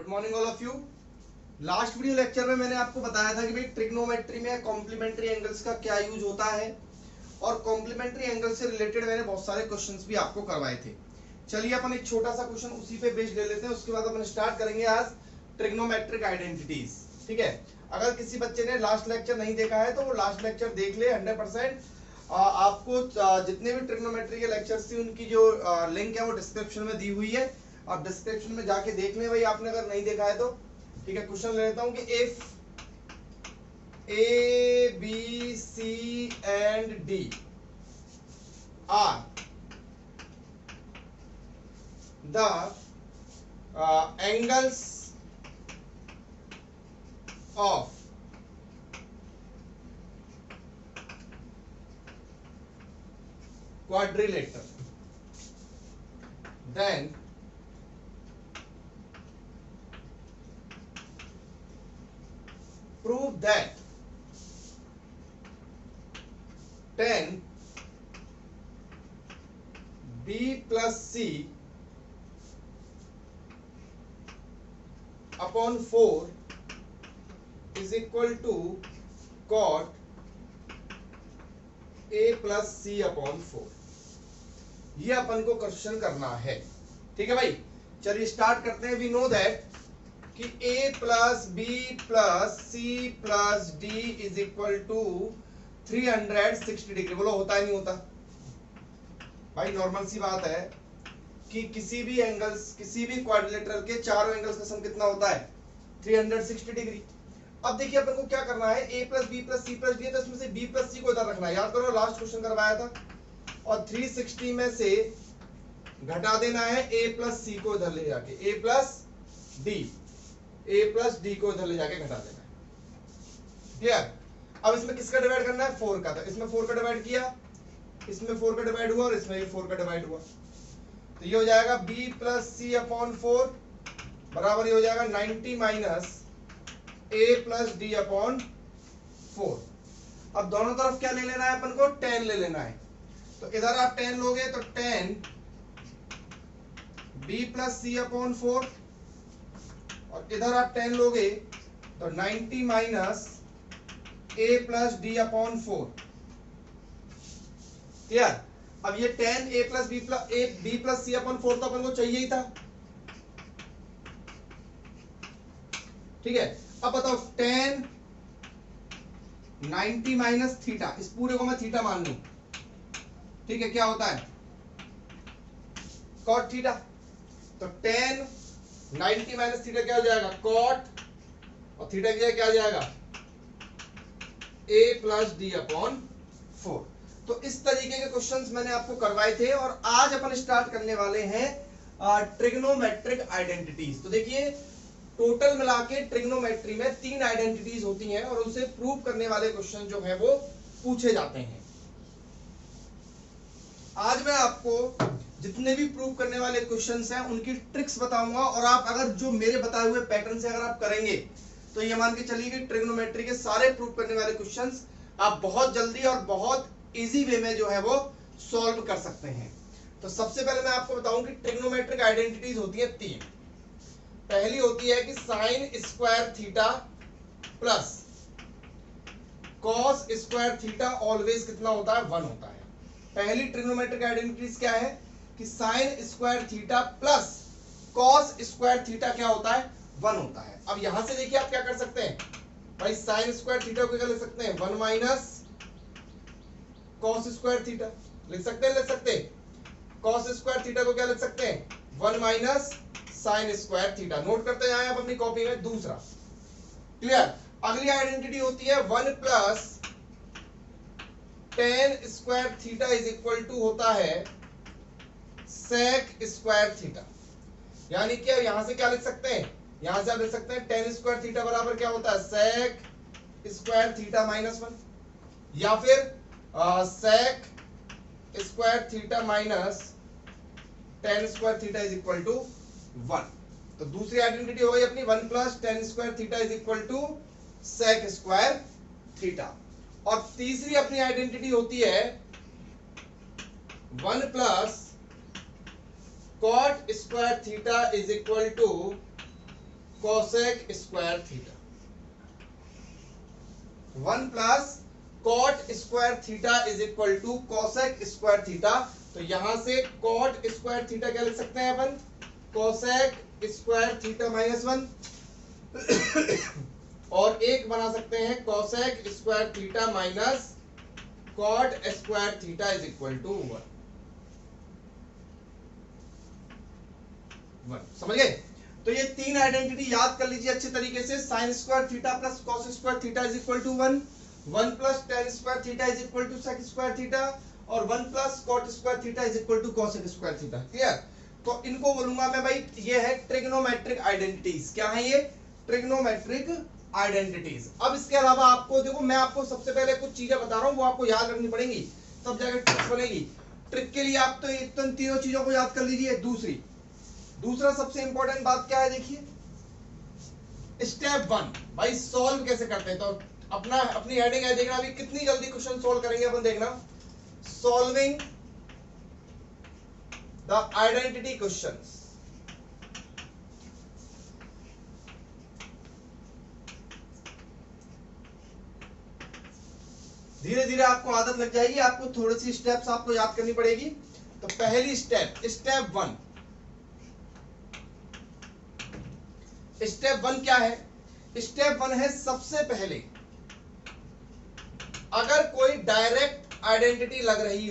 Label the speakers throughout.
Speaker 1: Morning all of you. Last video lecture में मैंने आपको बताया था कि भाई ट्रिग्नोमेट्री में कॉम्प्लीमेंट्री एंगल्स का क्या यूज होता है और कॉम्प्लीमेंट्री एंगल से रिलेटेड मैंने बहुत सारे क्वेश्चंस भी आपको करवाए थे। चलिए अपन एक छोटा सा क्वेश्चन उसी पे बेस्ड ले लेते हैं, उसके बाद अपन स्टार्ट करेंगे आज ट्रिग्नोमेट्रिक आइडेंटिटीज। ठीक है, अगर किसी बच्चे ने लास्ट लेक्चर नहीं देखा है तो वो लास्ट लेक्चर देख ले। 100% आपको जितने भी ट्रिग्नोमेट्री के लेक्चर्स थी उनकी जो लिंक है वो डिस्क्रिप्शन में दी हुई है, आप डिस्क्रिप्शन में जाके देख लें भाई, आपने अगर नहीं देखा है तो। ठीक है, क्वेश्चन ले लेता हूं कि if A, B, C and D are the angles of quadrilateral, then prove that tan B plus C upon 4 is equal to cot A plus C upon 4। ये अपन को क्वेश्चन करना है। ठीक है भाई, चलिए स्टार्ट करते हैं। वी नो दैट कि A plus B plus C plus D is equal to 360 degree. बोलो होता है नहीं होता भाई? नॉर्मल सी बात है कि किसी भी एंगल्स, किसी भी क्वाड्रिलेटरल के चारों एंगल्स का सम कितना होता है? 360 डिग्री। अब देखिए अपन को क्या करना है, A plus B plus C plus D है तो इसमें से B प्लस C को इधर रखना है। याद करो लास्ट क्वेश्चन करवाया था, और 360 में से घटा देना है A प्लस C को इधर ले जाके, A प्लस D को इधर ले जाके घटा देना है। क्लियर? अब इसमें किसका डिवाइड करना है? 4 का। तो इसमें 4 का डिवाइड किया, इसमें 4 का डिवाइड हुआ और इसमें भी 4 का डिवाइड हुआ। तो ये हो जाएगा B प्लस C अपॉन 4 बराबर ये हो जाएगा 90 minus A plus D upon 4। अब दोनों तरफ क्या ले लेना है अपन को? tan ले लेना है। तो इधर आप tan लोगे तो tan B plus C upon 4, और इधर आप tan लोगे तो 90 minus A plus D upon 4। Clear? अब ये tan A plus B plus C upon 4 तो अपन को चाहिए ही था। ठीक है, अब बताओ tan 90 माइनस थीटा, इस पूरे को मैं थीटा मान लूं। ठीक है, क्या होता है? cot theta. तो tan 90 माइनस थीटा क्या हो जाएगा? cot, और थीटा की जगह क्या आ जाएगा? A plus D upon 4। तो इस तरीके के क्वेश्चंस मैंने आपको करवाए थे, और आज अपन स्टार्ट करने वाले हैं ट्रिग्नोमेट्रिक आइडेंटिटीज। तो देखिए, टोटल मिला के ट्रिग्नोमेट्री में 3 आइडेंटिटीज होती हैं और उनसे प्रूव करने वाले क्वेश्चन जो है वो पूछे जाते हैं। आज मैं आपको जितने भी प्रूव करने वाले क्वेश्चंस हैं उनकी ट्रिक्स बताऊंगा, और आप अगर जो मेरे बताए हुए पैटर्न से अगर आप करेंगे तो ये मान के चलिए कि ट्रिग्नोमेट्री के सारे प्रूव करने वाले क्वेश्चंस आप बहुत जल्दी और बहुत इजी वे में जो है वो सॉल्व कर सकते हैं। तो सबसे पहले मैं आपको बताऊं कि ट्रिग्नोमेट्रिक आइडेंटिटीज होती है 3। पहली होती है कि sign square theta plus cos square theta always कितना होता है? 1 होता है। पहली ट्रिग्नोमेट्रिक आइडेंटिटीज क्या है कि sign square theta plus cos square theta क्या होता है? 1 होता है। अब यहां से देखिए आप क्या कर सकते हैं भाई, साइन स्क्वायर थीटा को क्या लिख सकते हैं? 1 माइनस कॉस स्क्वायर थीटा लिख सकते हैं, लिख सकते हैं। कॉस स्क्वायर थीटा को क्या लिख सकते हैं? 1 minus sine square theta. Note करते जाएं आप अपनी कॉपी में। दूसरा, क्लियर? अगली आइडेंटिटी होती है 1 plus tan square theta is equal to होता है सेक स्क्वायर थीटा। यानी कि यहां से क्या लिख सकते हैं? यहां से आप लिख सकते हैं टेन स्क्वायर थीटा बराबर क्या होता है? सेक स्क्वायर थीटा माइनस 1, या फिर sec square theta minus tan square theta is equal to 1। तो दूसरी आइडेंटिटी हो गई अपनी 1 plus tan square theta is equal to sec square theta. और तीसरी अपनी आइडेंटिटी होती है 1 plus cot square theta is equal to cosec square theta, 1 plus cot square theta is equal to cosec square theta. तो यहां से cot square theta क्या लिख सकते हैं अपन, कोसेक स्क्वायर थीटा माइनस 1 और एक बना सकते हैं cosec square theta minus cot square theta is equal to 1। समझ गए? तो ये तीन आइडेंटिटी याद कर लीजिए अच्छे तरीके से। Sine square theta plus cos square theta is equal to 1, 1 plus tan square theta is equal to sec square theta और 1 plus cot square theta is equal to cosec square theta. Clear? तो इनको बोलूंगा मैं भाई, ये है trigonometric identities. क्या है ये? Trigonometric identities. अब इसके अलावा आपको देखो, मैं आपको सबसे पहले कुछ चीजें बता रहा हूं, वो आपको याद रखनी पड़ेंगी, तब जाकर ट्रिक्स बनेगी। ट्रिक के लिए आप तो इन तीनों चीजों को याद कर लीजिए। दूसरा सबसे इंपॉर्टेंट बात क्या है, देखिए स्टेप 1 भाई सॉल्व कैसे करते हैं। तो अपनी हेडिंग है, देखना अभी कितनी जल्दी क्वेश्चन सॉल्व करेंगे अपन, देखना सॉल्विंग द आइडेंटिटी क्वेश्चंस। धीरे धीरे आपको आदत लग जाएगी, आपको थोड़ी सी स्टेप्स आपको याद करनी पड़ेगी। तो पहली स्टेप, स्टेप 1 क्या है? स्टेप 1 है सबसे पहले अगर कोई डायरेक्ट आइडेंटिटी लग रही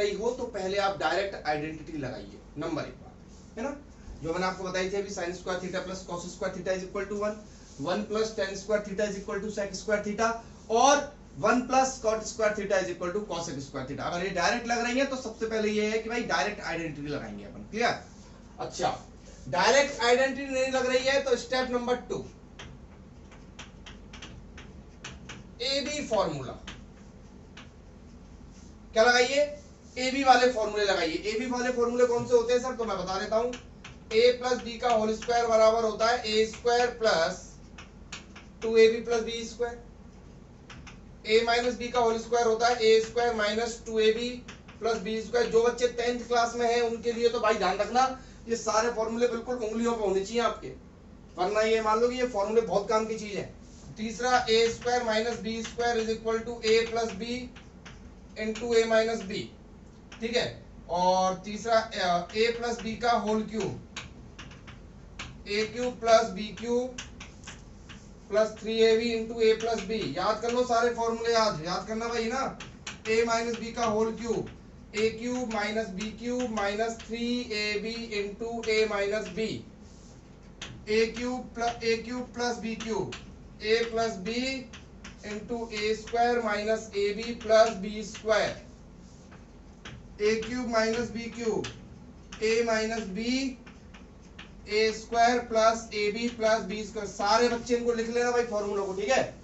Speaker 1: हो, तो पहले आप डायरेक्ट आइडेंटिटी लगाइए। नंबर 1 बात है ना, जो मैंने आपको बताई थी अभी, sine square theta plus cos square theta is equal to 1, 1 plus tan square theta is equal to sec square theta और 1 plus cot square theta is equal to cosec square theta. अगर ये डायरेक्ट लग रही है तो सबसे पहले ये है कि भाई डायरेक्ट आइडेंटिटी लगाएंगे अपन। क्लियर? अच्छा, डायरेक्ट आइडेंटिटी नहीं लग रही है तो step number 2, a b formula. क्या लगाइए? ए बी वाले फॉर्मूले लगाइए। ए बी वाले फॉर्मूले कौन से होते हैं सर? तो मैं बता देता हूं, ए प्लस बी का होल स्क्वायर बराबर होता है A square plus 2ab plus B square, a minus B का होल स्क्वायर होता है A square minus 2ab plus B square. जो बच्चे 10th क्लास में हैं उनके लिए तो भाई ध्यान रखना, ये सारे फॉर्मूले बिल्कुल उंगलियों पे होने चाहिए आपके, वरना ये मान लो कि ये फॉर्मूले बहुत काम की चीज है। तीसरा A square minus B square is equal to A plus B into A minus B. ठीक है? और तीसरा ए प्लस बी का whole cube, A cube plus B cube plus 3ab into A plus B. याद कर लो सारे फॉर्मूले, याद करना भाई ना। a माइनस बी का whole cube, A cube minus b cube minus 3ab into A minus B, a cube plus B cube, a plus B into a square minus a b plus B square, a cube minus b cube, a minus B a square plus a b plus B square. सारे बच्चे इनको लिख लेना भाई फॉर्मूलों को। ठीक है?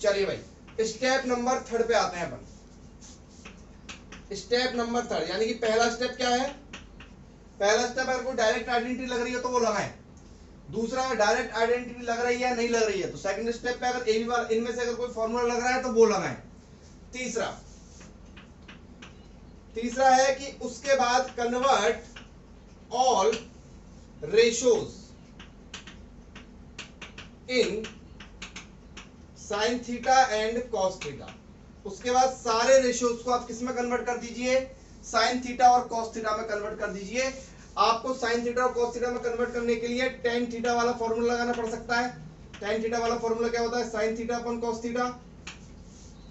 Speaker 1: चलिए भाई स्टेप नंबर 3 पे आते हैं अपन। स्टेप नंबर 3 यानी कि पहला स्टेप क्या है? पहला स्टेप अगर कोई डायरेक्ट आइडेंटिटी लग रही है तो वो लगाएं। दूसरा डायरेक्ट आइडेंटिटी लग रही है नहीं लग रही है तो सेकंड स्टेप पे अगर ए बी वाला इनमें से अगर कोई फॉर्मूला लग रहा है तो वो लगाएं। तीसरा है कि उसके बाद convert all ratios in sin theta and cos theta। उसके बाद सारे रेशियोज को आप किस में कन्वर्ट कर दीजिए? साइन थीटा और कॉस थीटा में कन्वर्ट कर दीजिए। आपको साइन थीटा और कॉस थीटा में कन्वर्ट करने के लिए टेन थीटा वाला फॉर्मूला लगाना पड़ सकता है। टेन थीटा वाला फॉर्मूला क्या होता है? Sign theta upon cos theta,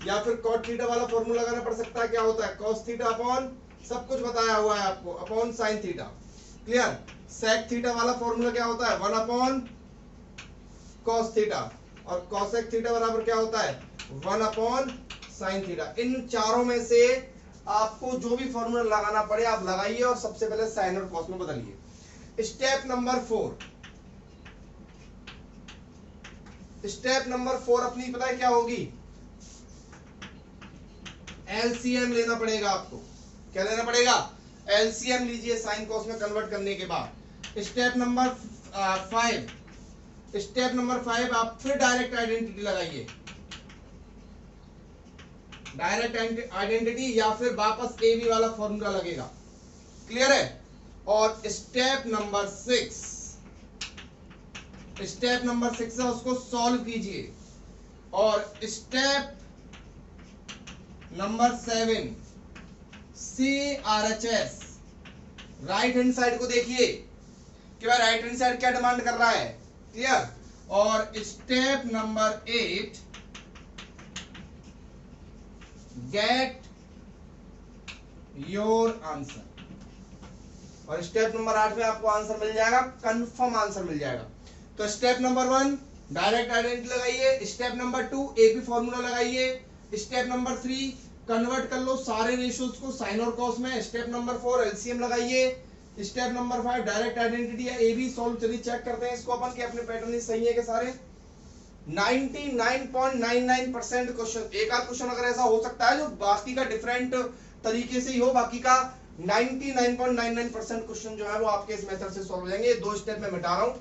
Speaker 1: या फिर कॉट थीटा वाला फॉर्मूला लगाना पड़ सकता है। क्या होता है? कॉस थीटा अपॉन, सब कुछ बताया हुआ है आपको, upon sine theta. Clear? Sec theta वाला फॉर्मूला क्या होता है? 1 अपॉन कॉस थीटा, और कॉसेक थीटा बराबर क्या होता है? 1 अपॉन साइन थीटा। इन चारों में से आपको जो भी फॉर्मूला लगाना पड़े आप लगाइए और सबसे पहले साइन और कॉस में बदलिए। स्टेप नंबर 4 अपनी पता है क्या होगी? एलसीएम लेना पड़ेगा आपको। क्या लेना पड़ेगा? एलसीएम लीजिए साइन कॉस में कन्वर्ट करने के बाद। स्टेप नंबर 5 आप फिर डायरेक्ट आइडेंटिटी लगाइए। डायरेक्ट आइडेंटिटी या फिर वापस ए बी वाला फॉर्मूला लगेगा। क्लियर है? और स्टेप नंबर 6 है उसको सॉल्व कीजिए, और step number 7 CRHS, right hand side को देखिए कि भाई राइट हैंड साइड क्या डिमांड कर रहा है, क्लियर। और step number 8 get your answer, और स्टेप नंबर 8 में आपको आंसर मिल जाएगा, कंफर्म आंसर मिल जाएगा। तो स्टेप नंबर 1 डायरेक्ट आइडेंटिटी लगाइए, स्टेप नंबर 2 एपी फॉर्मूला लगाइए, स्टेप नंबर 3 कन्वर्ट कर लो सारे रेशियोज को साइन और कॉस में, स्टेप नंबर 4 एलसीएम लगाइए, स्टेप नंबर 5 डायरेक्ट आइडेंटिटी है ए बी सॉल्व। चलिए चेक करते हैं इसको अपन के अपने पैटर्न सही है कि सारे 99.99% क्वेश्चन, एक आध क्वेश्चन अगर ऐसा हो सकता है जो बाकी का डिफरेंट तरीके से ही हो, बाकी का 99.99% क्वेश्चन जो है वो आपके इस मेथड से सॉल्व हो जाएंगे। 2 स्टेप में मिटा रहा हूं,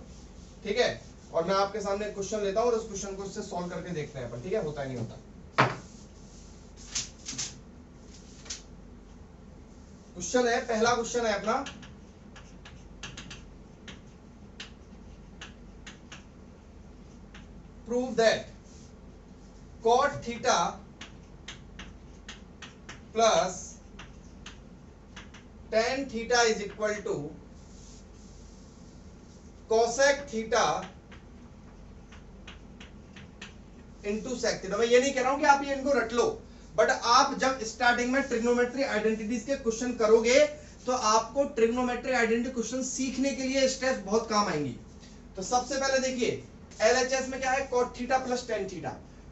Speaker 1: ठीक है, और मैं आपके सामने एक क्वेश्चन लेता हूं और उस क्वेश्चन को इससे सॉल्व करके देखते हैं अपन, ठीक है, होता नहीं होता। क्वेश्चन है, पहला क्वेश्चन है अपना, prove that cot theta plus tan theta is equal to cosec theta into sec theta. मैं ये नहीं कह रहा हूं कि आप ये इनको रट लो, बट आप जब स्टार्टिंग में ट्रिग्नोमेट्री आइडेंटिटीज के क्वेश्चन करोगे तो आपको ट्रिग्नोमेट्री आइडेंटिटी क्वेश्चन सीखने के लिए स्टेप्स बहुत काम आएंगी। तो सबसे पहले देखिए LHS में क्या है, cot theta plus tan theta.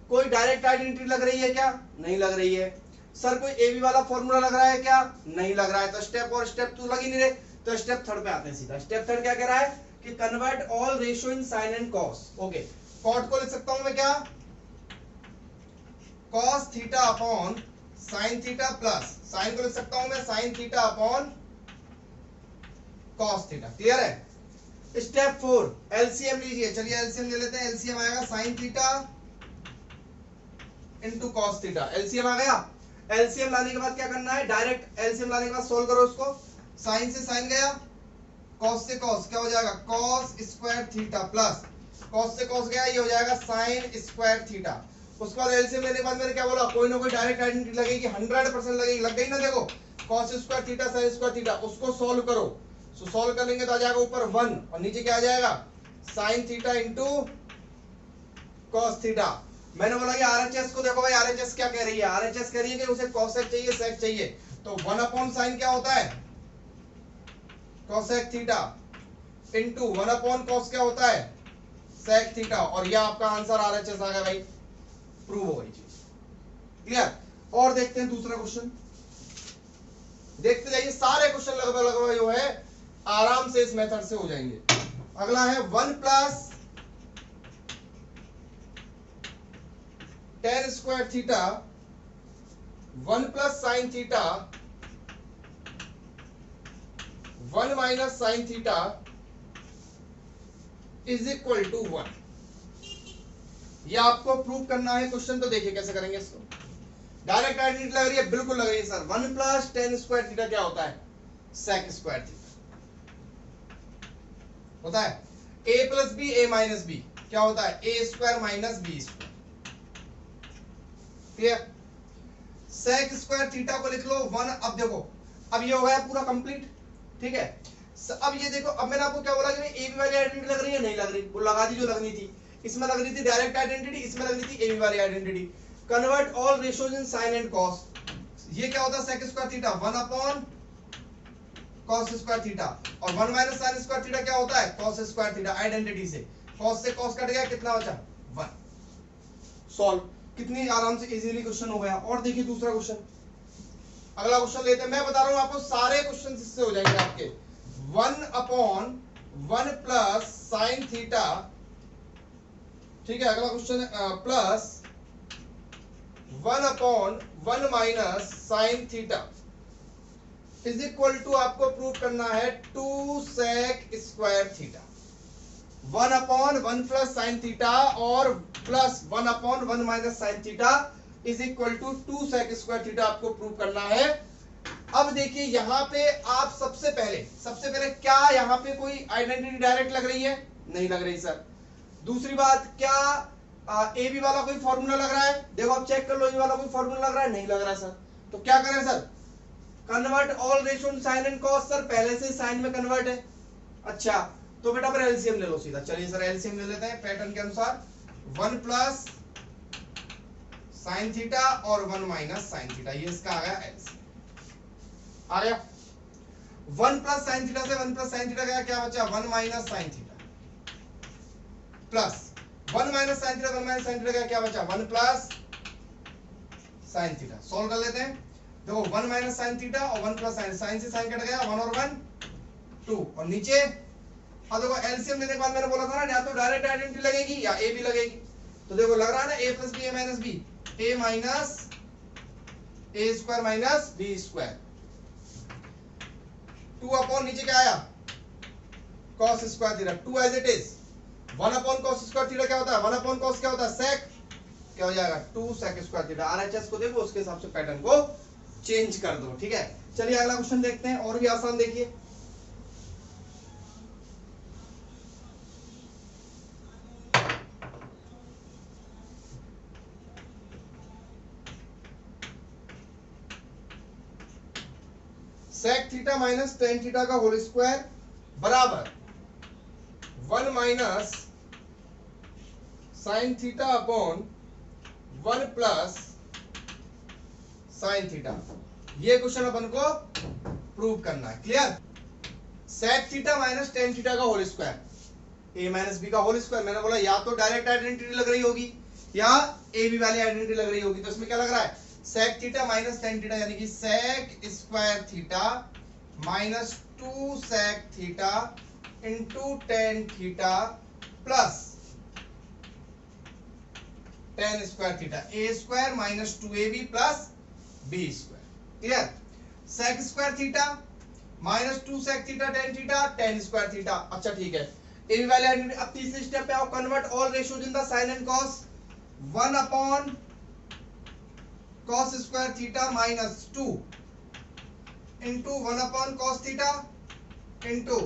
Speaker 1: कोई डायरेक्ट आइडेंटिटी लग रही है क्या? नहीं लग रही है। सर कोई AB वाला फॉर्मूला लग रहा है क्या? नहीं लग रहा है। तो स्टेप और स्टेप 2 लग ही नहीं रहे, तो स्टेप 3 पे आते हैं सीधा। स्टेप 3 क्या कह रहा है कि convert all ratio in sine and cos. Okay, cot को लिख सकता हूं मैं क्या, cos theta upon sin theta, plus sin को लिख सकता हूं मैं sin theta upon cos theta. Clear है? स्टेप 4 एलसीएम लीजिए, चलिए एलसीएम ले लेते हैं। एलसीएम आएगा sin theta into cos theta. LCM आ गया। एलसीएम लाने के बाद क्या करना है, डायरेक्ट एलसीएम लाने के बाद सोल्व करो उसको। sin से sin गया, cos से cos क्या हो जाएगा, cos square theta, plus cos से cos गया, ये हो जाएगा sin स्क्वायर थीटा। उसके बाद एलसीएम लेने के बाद मैंने क्या बोला, कोई ना कोई डायरेक्ट आइडेंटिटी लगेगी, 100% लगेगी। लग गई ना, देखो cos square theta sin square theta, उसको सोल्व करो। सो सोल्व करेंगे तो आ जाएगा ऊपर 1 और नीचे क्या आ जाएगा, sin theta into cos theta. मैंने बोला कि RHS को देखो भाई, RHS क्या कह रही है, RHS कह रही है कि उसे cosec चाहिए sec चाहिए, तो 1 अपॉन sin क्या होता है, cosec theta into 1 upon cos क्या होता है, sec थीटा। और यह आपका आंसर RHS आ गया भाई, प्रूव हो गई चीज। क्लियर? और देखते हैं दूसरा क्वेश्चन, देखते जाइए, सारे क्वेश्चन लगभग जो है आराम से इस मेथड से हो जाएंगे। अगला है 1 plus tan square theta 1 plus sin theta 1 minus sin theta is equal to 1। ये आपको प्रूव करना है क्वेश्चन। तो देखिए कैसे करेंगे इसको। डायरेक्ट आइडेंटिटी लग रही है, बिल्कुल लग रही है sir. 1 plus tan square theta क्या होता है, sec स्क्वायर थीटा होता है। a plus b a minus b क्या होता है, a square minus B square. Clear? sec square theta को लिख लो 1। अब देखो, अब ये हो गया पूरा कंप्लीट, ठीक है। अब ये देखो, अब मैंने आपको क्या बोला कि ए बी वाली आइडेंटिटी लग रही है, नहीं लग रही, वो लगा दी जो लगनी थी। इसमें लग रही थी डायरेक्ट आइडेंटिटी, इसमें लग रही थी ए बी वाली identity. Convert all ratios in sine and cos. ये क्या होता है, sec square theta 1 upon cos square theta, और 1 माइनस sin स्क्वायर थीटा क्या होता है, cos स्क्वायर थीटा। आइडेंटिटी से cos से cos कट गया, कितना बचा 1। सॉल्व, कितनी आराम से इजीली क्वेश्चन हो गया। और देखिए दूसरा क्वेश्चन, अगला क्वेश्चन लेते हैं। मैं बता रहा हूं आपको सारे क्वेश्चन इससे हो जाएंगे आपके। 1 अपॉन 1 प्लस sin थीटा, ठीक है। अगला question plus 1 upon 1 minus sin theta is equal to, आपको प्रूव करना है 2 sec square theta. 1 upon 1 plus sin theta और plus 1 upon 1 minus sin theta is equal to 2 sec square theta आपको prove करना है। अब देखिए यहां पे आप सबसे पहले क्या यहां पे कोई आइडेंटिटी डायरेक्ट लग रही है? नहीं लग रही सर। दूसरी बात, क्या ए बी वाला कोई फॉर्मूला लग रहा है? देखो आप चेक कर लो, ए वाला कोई फॉर्मूला लग रहा है? नहीं लग रहा है सर। तो क्या करें sir? Convert all ratio in sine and cos. Sir पहले से साइन में कन्वर्ट है। अच्छा तो बेटा फिर एलसीएम ले लो सीधा। चलिए सर एलसीएम ले लेते हैं पैटर्न के अनुसार। 1 प्लस साइन थीटा और 1 माइनस साइन थीटा, ये इसका आ गया एलसीएम। आ गया 1 प्लस साइन थीटा से 1 प्लस साइन थीटा गया, क्या बचा? 1 minus sine theta plus 1 minus sine theta 1 minus sine theta गया, क्या बचा? 1 प्लस साइन थीटा। सॉल्व कर लेते हैं। देखो 1 माइनस साइन थीटा और 1 प्लस साइन, साइन से साइन कट गया, 1 और 1 2 और नीचे। अब देखो एलसीएम लेने के बाद मैंने बोला था ना, या तो डायरेक्ट आइडेंटिटी लगेगी या ए भी लगेगी। तो देखो लग रहा है ना A plus B A minus B, A minus A square minus B square. 2 upon नीचे क्या आया? cos square theta. 2 as it is. 1 upon cos square theta क्या होता है? 1 अपॉन cos क्या होता है? sec। क्या हो जाएगा? 2 sec स्क्वायर थीटा। आरएचएस को देखो, उसके हिसाब से पैटर्न को चेंज कर दो। ठीक है, चलिए अगला क्वेश्चन देखते हैं, और भी आसान देखिए। sec theta minus tan theta का होल स्क्वायर बराबर 1 minus sine theta upon 1 plus sine theta. ये क्वेश्चन अपन को प्रूव करना है। Clear? sec theta minus tan theta का whole square, a minus b का होल स्क्वायर। मैंने बोला या तो डायरेक्ट आइडेंटिटी लग रही होगी या ए बी वाली आइडेंटिटी लग रही होगी। तो इसमें क्या लग रहा है? sec theta minus tan theta, यानी कि sec square theta minus 2 sec theta into tan theta plus tan square theta, a square minus 2ab plus b square. Clear? sec square theta minus 2 sec theta tan theta tan square theta. अच्छा ठीक है, ए b वाली identity. अब तीसरे step पे आओ, convert all ratios in the sine and cos. 1 upon cos square theta minus 2 into 1 upon cos theta into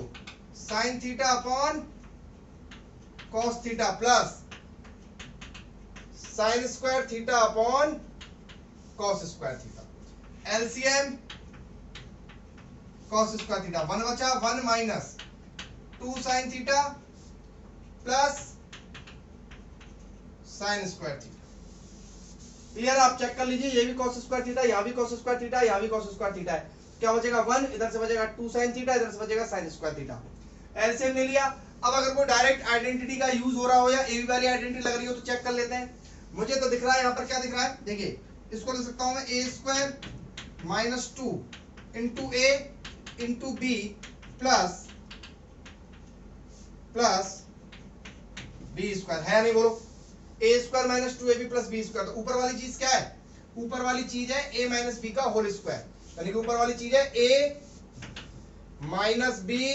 Speaker 1: sine theta upon cos theta plus sine square theta upon cos square theta. LCM cos square theta 1 बचा, 1 minus 2 sine theta plus sine square theta. Clear? आप check कर लीजिए, ये भी cos square theta, यहां भी cos square theta, यहां भी cos स्क्वायर थीटा है। क्या बचेगा? 1, इधर से बचेगा 2 साइन थीटा, इधर से बचेगा साइन स्क्वायर थीटा। एलसीएम ले लिया। अब अगर कोई डायरेक्ट आइडेंटिटी का यूज हो रहा हो या ए बी वाली आइडेंटिटी लग रही हो तो चेक कर लेते हैं। मुझे तो दिख रहा है यहां पर, क्या दिख रहा है? देखिए इसको लिख सकता हूं मैं a square minus 2 into A into B plus plus B square. है नहीं? बोलो। A square minus 2ab plus B square. तो ऊपर वाली चीज क्या है? ऊपर वाली चीज है a माइनस बी का होल स्क्वायर, यानी कि ऊपर वाली चीज है a माइनस बी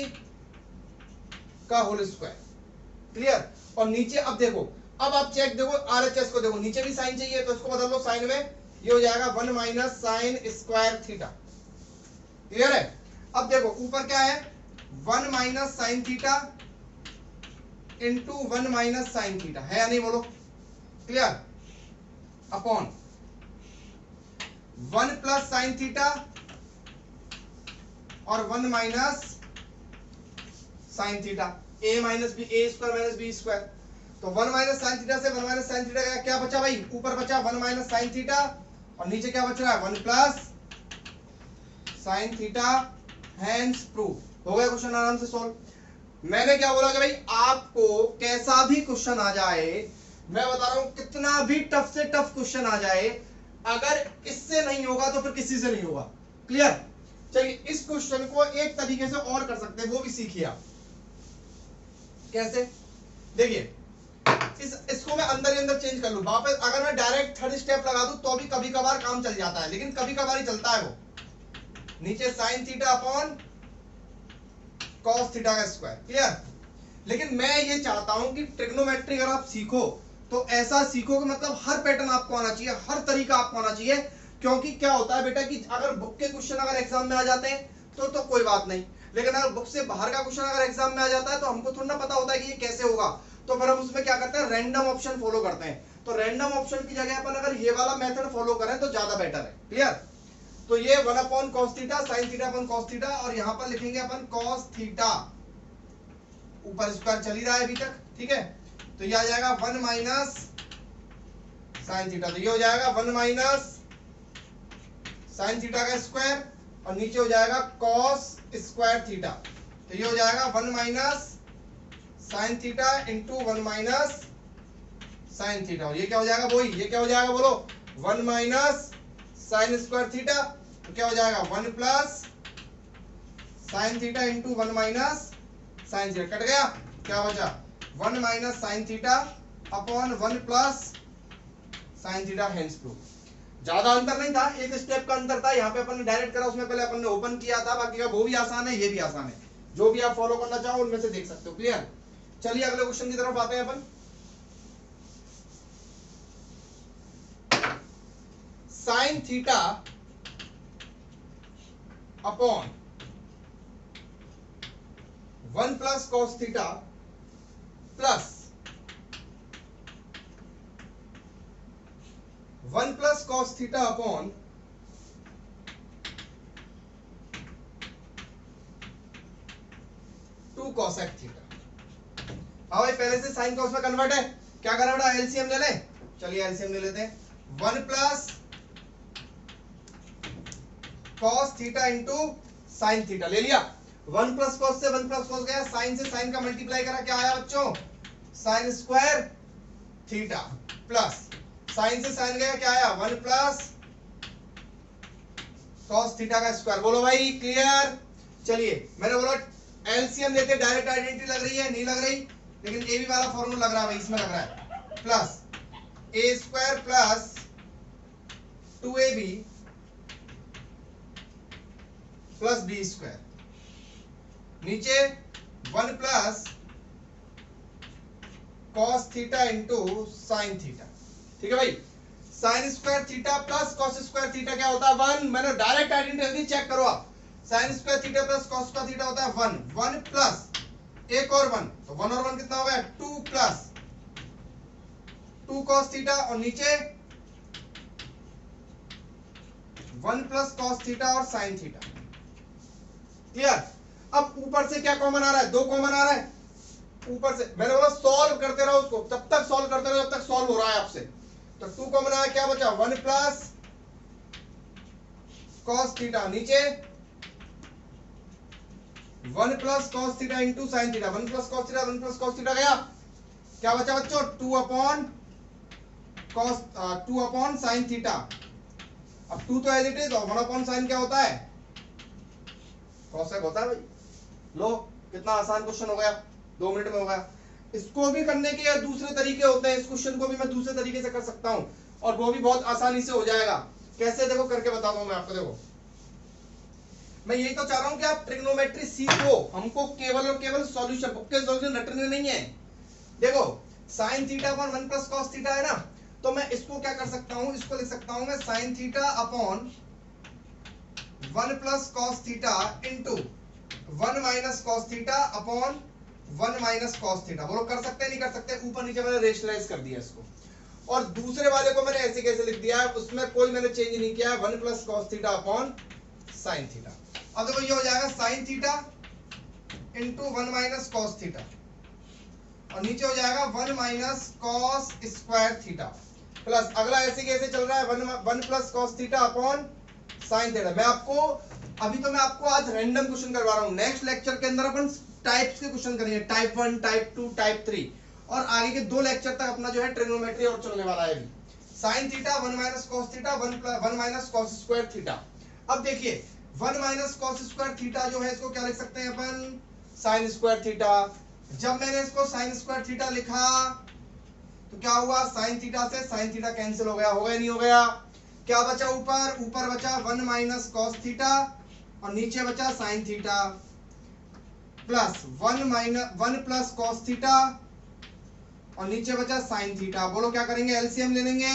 Speaker 1: का होल स्क्वायर। क्लियर? और नीचे अब देखो, अब आप चेक देखो, आरएचएस को देखो, नीचे भी साइन चाहिए तो इसको बदल लो साइन में, ये हो जाएगा 1 minus sine square theta. Clear है? अब देखो ऊपर क्या है? 1 minus sine theta into 1 minus sine theta. है या नहीं? बोलो। Clear? Upon 1 plus sine theta और 1 minus sine theta, a minus B, a square minus B square. तो 1 माइनस साइन थीटा से 1 माइनस साइन थीटा का क्या बचा भाई? ऊपर बचा 1 माइनस साइन थीटा और नीचे क्या बच रहा है? 1 plus sine theta. Hence proof. हो गया क्वेश्चन आराम से सॉल्व। मैंने क्या बोला कि भाई आपको कैसा भी क्वेश्चन आ जाए, मैं बता रहा हूं कितना भी टफ से टफ क्वेश्चन आ जाए, अगर इससे नहीं होगा तो फिर किसी से नहीं होगा। क्लियर? चलिए इस क्वेश्चन को एक तरीके से और कर सकते हैं, वो भी सीखिए आप। कैसे? देखिए इसको मैं अंदर ही अंदर चेंज कर लूं वापस। अगर मैं डायरेक्ट थर्ड स्टेप लगा दूं तो भी कभी कभार काम चल जाता है, लेकिन कभी कभार ही चलता है वो। नीचे sign theta upon cos theta का स्क्वायर। क्लियर? लेकिन मैं ये चाहता हूं कि ट्रिग्नोमेट्री अगर आप सीखो तो ऐसा सीखो कि मतलब हर पैटर्न आपको आना चाहिए, हर तरीका आपको आना चाहिए, क्योंकि क्या होता है बेटा कि अगर बुक के क्वेश्चन अगर एग्जाम में आ जाते हैं तो कोई बात नहीं, लेकिन अगर बुक से बाहर का क्वेश्चन अगर एग्जाम में आ जाता है तो हमको थोड़ा ना पता होता है कि ये कैसे होगा, तो फिर हम उसमें क्या करते हैं, रैंडम ऑप्शन फॉलो करते हैं। तो रैंडम ऑप्शन की जगह अपन अगर ये वाला मेथड फॉलो करें तो ज्यादा बेटर है। क्लियर? तो ये 1 upon cos theta sine theta upon cos theta, और यहां पर लिखेंगे अपन कॉस थीटा, ऊपर स्क्वायर चल ही रहा है अभी तक, ठीक है। तो ये आ जाएगा 1 माइनस साइन थीटा, तो ये हो जाएगा 1 माइनस साइन थीटा का स्क्वायर, और नीचे हो जाएगा कॉस स्क्वायर थीटा, तो ये हो जाएगा 1 minus sine theta into 1 minus sine theta, और ये क्या हो जाएगा, वही ये क्या हो जाएगा बोलो, 1 माइनस साइन स्क्वायर थीटा, तो क्या हो जाएगा 1 plus sine theta into 1 minus sine theta, cut गया, क्या बचा 1 minus sine theta upon 1 plus sine theta, hence proof. ज्यादा अंतर नहीं था, एक स्टेप का अंतर था, यहाँ पे अपन ने डायरेक्ट करा, उसमें पहले अपन ने ओपन किया था, बाकी का वो भी आसान है, ये भी आसान है, जो भी आप फॉलो करना चाहो उनमें से देख सकते हो। क्लियर? चलिए अगले क्वेश्चन की तरफ आते हैं अपन। Sine theta upon 1 plus cos theta plus 1 plus cos theta upon 2 cosec theta. हाँ भाई, पहले से साइन कॉस में कन्वर्ट है, क्या करना बेटा, एलसीएम ले ले। चलिए एलसीएम ले लेते हैं, 1 plus cos theta into sine theta ले लिया, 1 प्लस कॉस से 1 प्लस कॉस गया, साइन से साइन का मल्टीप्लाई करा, क्या आया बच्चों, sign square theta, plus sign से साइन गया, क्या आया 1 प्लस कॉस थीटा का स्क्वायर। बोलो भाई क्लियर? चलिए मैंने बोला एलसीएम लेते, डायरेक्ट आइडेंटिटी लग रही है, नहीं लग रही, लेकिन ए बी वाला फॉर्मूला लग रहा है भाई, इसमें लग रहा है, plus A square plus 2ab plus B square, नीचे 1 plus cos theta into sine theta. ठीक है भाई, sine square theta plus cos square theta क्या होता है 1, मैंने डायरेक्ट आइडेंटिटी चेक करो आप, sign square theta plus cos square theta होता है 1, 1 प्लस एक और 1, तो 1 और 1 कितना हो गया 2 प्लस 2 कॉस थीटा, और नीचे 1 प्लस कॉस थीटा और साइन थीटा। क्लियर? अब ऊपर से क्या कॉमन आ रहा है, 2 कॉमन आ रहा है ऊपर से, मैंने बोला सॉल्व करते रहो उसको, तब तक सॉल्व करते रहो जब तक सॉल्व हो रहा है आपसे। तो 2 कॉमन आया, क्या बचा 1 प्लस कॉस थीटा, नीचे 1 plus cos theta into sine theta, 1 plus cos theta 1 plus cos theta गया, क्या बचा बच्चों 2 upon cos 2 upon sine theta. अब 2 तो एज इट इज, और 1 अपॉन साइन क्या होता है, कॉसेक होता है भाई। लो कितना आसान क्वेश्चन हो गया, 2 मिनट में हो गया। इसको भी करने के दूसरे तरीके होते हैं, इस क्वेश्चन को भी मैं दूसरे तरीके से कर सकता हूं, और वो भी बहुत आसानी से हो जाएगा। कैसे, देखो करके बताता हूं मैं आपको। देखो मैं यही तो चाह रहा हूं कि आप ट्रिग्नोमेट्री सीखो, हमको केवल और केवल सॉल्यूशन, बुक के सॉल्यूशन रटने नहीं है। देखो sign theta upon 1 plus cos theta है ना, तो मैं इसको क्या कर सकता हूं, इसको लिख सकता हूं मैं sign theta upon 1 plus cos theta into 1 minus cos theta upon 1 minus cos theta. बोलो कर सकते हैं नहीं कर सकते, ऊपर नीचे मैंने रेशनलाइज कर दिया इसको, और दूसरे वाले को मैंने ऐसे कैसे लिख दिया है, उसमें कोई मैंने चेंज नहीं किया है, 1 plus cos theta upon sine theta. अब देखो ये हो जाएगा sign theta into 1 minus cos theta, और नीचे हो जाएगा 1 minus cos square theta, plus अगला ऐसे कैसे चल रहा है 1 plus cos theta upon sine theta. मैं आपको अभी तो मैं आपको आज रैंडम क्वेश्चन करवा रहा हूं, नेक्स्ट लेक्चर के अंदर अपन टाइप्स के क्वेश्चन करेंगे, टाइप 1 टाइप 2 टाइप 3, और आगे के 2 लेक्चर तक अपना जो है ट्रिग्नोमेट्री और चलने वाला है। Sign theta 1 minus cos theta 1 minus cos square theta. अब देखिए 1 माइनस कॉस स्क्वायर थीटा जो है इसको क्या लिख सकते हैं अपन, साइन स्क्वायर थीटा। जब मैंने इसको साइन स्क्वायर थीटा लिखा तो क्या हुआ, साइन थीटा से साइन थीटा कैंसिल हो गया, नहीं हो गया, क्या बचा ऊपर, ऊपर बचा 1 माइनस कॉस थीटा, और नीचे बचा sign theta, plus 1 plus cos theta, और नीचे बचा साइन थीटा। बोलो क्या करेंगे, एलसीएम ले लेंगे,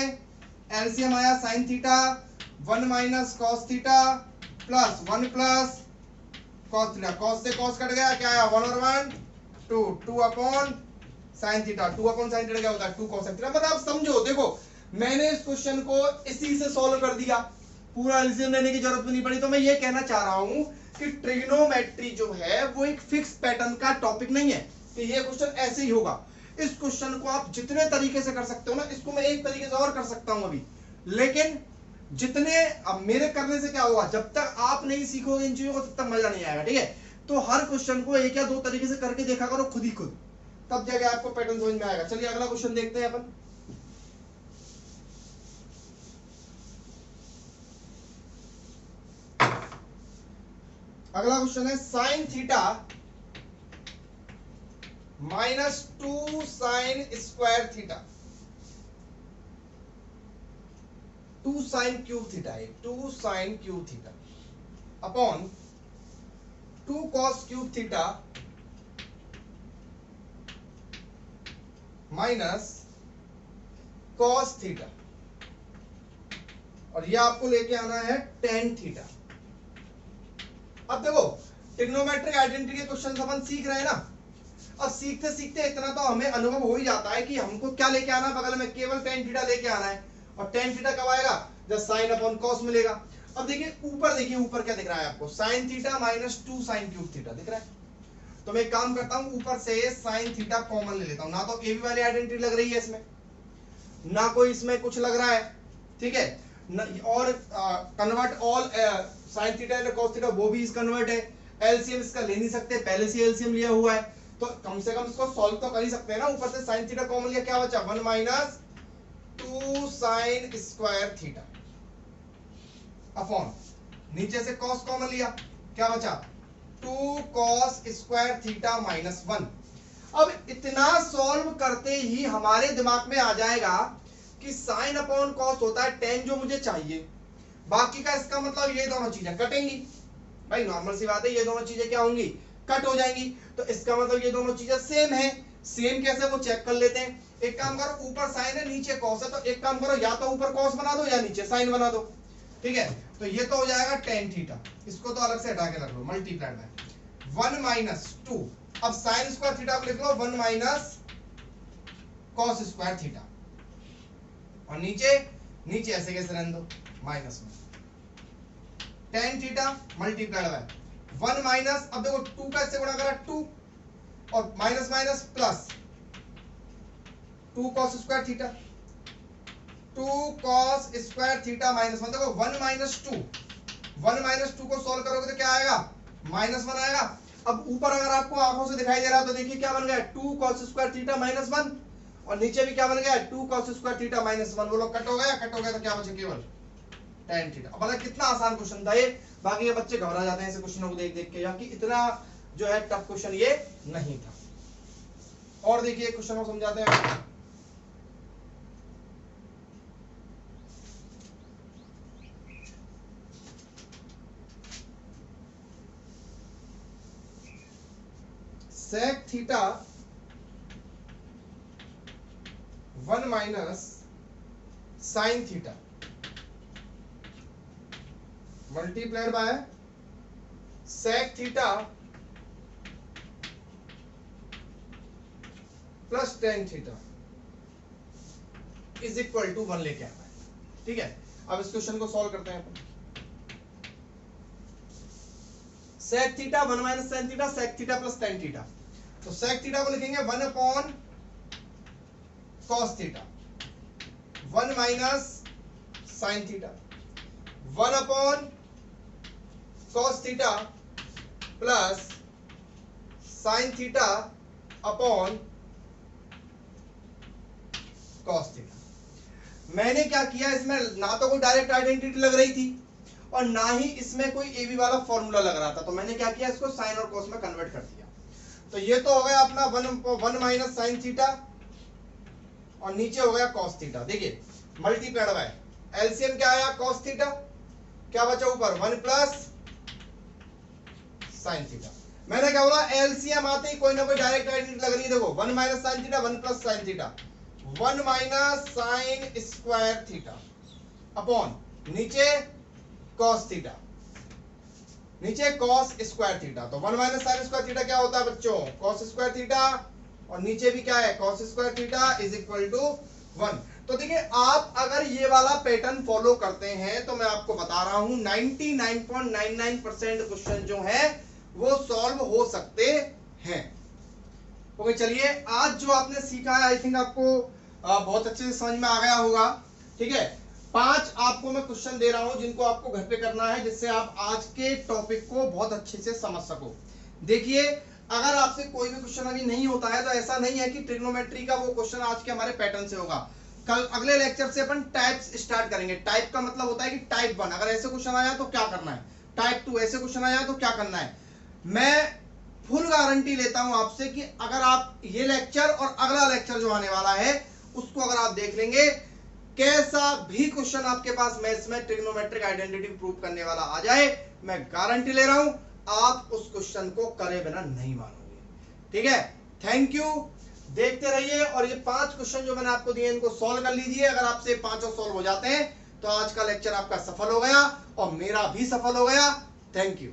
Speaker 1: एलसीएम आया sign theta 1 minus cos theta plus 1 plus cos theta, cos से कॉस कट गया, क्या आया 1 और 1 2, 2 upon sine theta, 2 upon sine theta क्या होता है 2 कॉस थीटा। मतलब आप समझो, देखो मैंने इस क्वेश्चन को इसी से सॉल्व कर दिया, पूरा एलसीएम लेने की जरूरत भी नहीं पड़ी। तो मैं ये कहना चाह रहा हूं कि ट्रिग्नोमेट्री जो है वो एक फिक्स पैटर्न का टॉपिक नहीं है कि ये क्वेश्चन ऐसे ही होगा। इस क्वेश्चन को आप जितने तरीके से कर सकते हो ना, इसको मैं एक तरीके से और कर सकता हूं अभी, लेकिन जितने अब मेरे करने से क्या होगा, जब तक आप नहीं सीखोगे इन चीजों को तब तक मजा नहीं आएगा, ठीक है। तो हर क्वेश्चन को एक या दो तरीके से करके देखा करो खुद ही खुद, तब जाके आपको पैटर्न समझ में आएगा। चलिए अगला क्वेश्चन देखते हैं अपन। अगला क्वेश्चन है sine theta minus 2 sign square theta, 2 sine cube theta है, 2 sine cube theta upon 2 cos cube theta minus cos theta, और ये आपको लेके आना है टेन थीटा। अब देखो ट्रिग्नोमेट्रिक आइडेंटिटी के क्वेश्चन अपन सीख रहे हैं ना, अब सीखते सीखते इतना तो हमें अनुभव हो ही जाता है कि हमको क्या लेके आना है बगल में, केवल टेन थीटा लेके आना है। और टेन थीटा कब आएगा, जब साइन अपॉन कॉस मिलेगा। अब देखिए ऊपर, देखिए ऊपर क्या दिख रहा है आपको, sine theta minus 2 sine cube theta दिख रहा है। तो मैं एक काम करता हूं, ऊपर से साइन थीटा कॉमन ले लेता हूं, ना तो ए बी वाली आइडेंटिटी लग रही है इसमें, ना कोई इसमें कुछ लग रहा है, ठीक है। और convert all sine theta into cos theta, वो भी इस कन्वर्ट है। एलसीएम इसका ले नहीं सकते, पहले से एलसीएम लिया हुआ है, तो कम से कम इसको सॉल्व तो कर ही सकते हैं ना। ऊपर से साइन थीटा कॉमन लिया, क्या बचा 1 minus 2 sign square theta upon नीचे से कॉस कॉमन लिया, क्या बचा 2 कॉस स्क्वायर थीटा माइनस 1। अब इतना सॉल्व करते ही हमारे दिमाग में आ जाएगा कि साइन अपॉन कॉस होता है टेन जो मुझे चाहिए, बाकी का इसका मतलब ये दोनों चीजें कटेंगी। भाई नॉर्मल सी बात है, ये दोनों चीजें क्या होंगी, कट हो जाएंगी। तो इसका मतलब ये दोनों चीजें सेम है। सेम कैसे, वो चेक कर लेते हैं। एक काम करो, ऊपर साइन है नीचे कॉस है, तो एक काम करो, या तो ऊपर कॉस बना दो या नीचे साइन बना दो, ठीक है। तो ये तो हो जाएगा टेन थीटा, इसको तो अलग से हटा के रख लो, मल्टीप्लाइड बाय 1 माइनस 2। अब साइन स्क्वायर थीटा को लिख लो 1 माइनस कॉस स्क्वायर थीटा, और नीचे नीचे ऐसे कैसे रहने दो माइनस में tan theta multiplied bye 1 minus, अब देखो 2 का इससे गुणा करा 2, और minus minus plus 2 cos square theta, 2 cos square theta minus 1। देखो 1 माइनस 2, 1 माइनस 2 को सॉल्व करोगे तो क्या आएगा माइनस 1 आएगा। अब ऊपर अगर आपको आंखों से दिखाई दे रहा है तो देखिए क्या बन गया 2 कॉस स्क्वायर थीटा माइनस 1, और नीचे भी क्या बन गया 2 कॉस स्क्वायर थीटा माइनस 1। वो लोग कट हो गया, कट हो गया तो क्या बचे केवल टेन थीटा। अब मतलब कितना आसान क्वेश्चन था ये, बाकी ये बच्चे घबरा जाते हैं ऐसे क्वेश्चनों को देख देख के, या कि इतना जो है टफ क्वेश्चन ये नहीं था। और देखिए क्वेश्चन को समझाते हैं। Sec theta 1 minus sine theta multiplied by sec theta plus tan theta is equal to 1 लेके आना है, ठीक है। अब इस क्वेश्चन को सॉल्व करते हैं अपन। Sec theta 1 minus sine theta, sec theta plus tan theta. तो सेक थीटा को लिखेंगे 1 upon cos theta, 1 minus sine theta, 1 upon cos theta plus sine theta upon cos theta. मैंने क्या किया, इसमें ना तो कोई डायरेक्ट आइडेंटिटी लग रही थी और ना ही इसमें कोई ए बी वाला फॉर्मूला लग रहा था, तो मैंने क्या किया इसको साइन और कॉस में कन्वर्ट कर दिया। तो ये तो हो गया अपना 1 माइनस साइन थीटा, और नीचे हो गया कॉस थीटा। देखिए मल्टीप्लाइड बाय एलसीएम क्या आया कॉस थीटा, क्या बचा ऊपर 1 प्लस साइन थीटा। मैंने क्या बोला एलसीएम आते ही कोई ना कोई डायरेक्ट आइडेंटिटी लग रही है। देखो 1 minus sine theta 1 plus sine theta, 1 minus sine square theta upon नीचे cos थीटा, नीचे cos स्क्वायर थीटा। तो 1 माइनस साइन स्क्वायर थीटा क्या होता है बच्चों? cos स्क्वायर थीटा, और नीचे भी क्या है? cos square theta is equal to 1। तो देखिए, आप अगर ये वाला पैटर्न फॉलो करते हैं तो मैं आपको बता रहा हूं 99.99% क्वेश्चन जो है वो सॉल्व हो सकते हैं। ओके, चलिए आज जो आपने सीखा है आई थिंक आपको बहुत अच्छे से समझ में आ गया होगा। ठीक है, 5 आपको मैं क्वेश्चन दे रहा हूं जिनको आपको घर पे करना है, जिससे आप आज के टॉपिक को बहुत अच्छे से समझ सको। देखिए, अगर आपसे कोई भी क्वेश्चन अभी नहीं होता है तो ऐसा नहीं है कि ट्रिग्नोमेट्री का वो क्वेश्चन आज के हमारे पैटर्न से होगा। कल अगले लेक्चर से अपन टाइप्स स्टार्ट करेंगे। टाइप का मतलब होता है कि टाइप 1 अगर ऐसे क्वेश्चन आया तो क्या करना है, टाइप 2 ऐसे क्वेश्चन आया तो क्या करना है। मैं फुल गारंटी लेता हूं आपसे कि अगर आप ये लेक्चर और अगला लेक्चर जो आने वाला है उसको अगर आप देख लेंगे, कैसा भी क्वेश्चन आपके पास मैथ्स में ट्रिग्नोमेट्रिक आइडेंटिटी प्रूव करने वाला आ जाए, मैं गारंटी ले रहा हूं आप उस क्वेश्चन को करे बिना नहीं मानोगे। ठीक है, थैंक यू, देखते रहिए। और ये 5 क्वेश्चन जो मैंने आपको दिए इनको सॉल्व कर लीजिए। अगर आपसे 5 सॉल्व हो जाते हैं तो आज का लेक्चर आपका सफल हो गया और मेरा भी सफल हो गया। Thank you.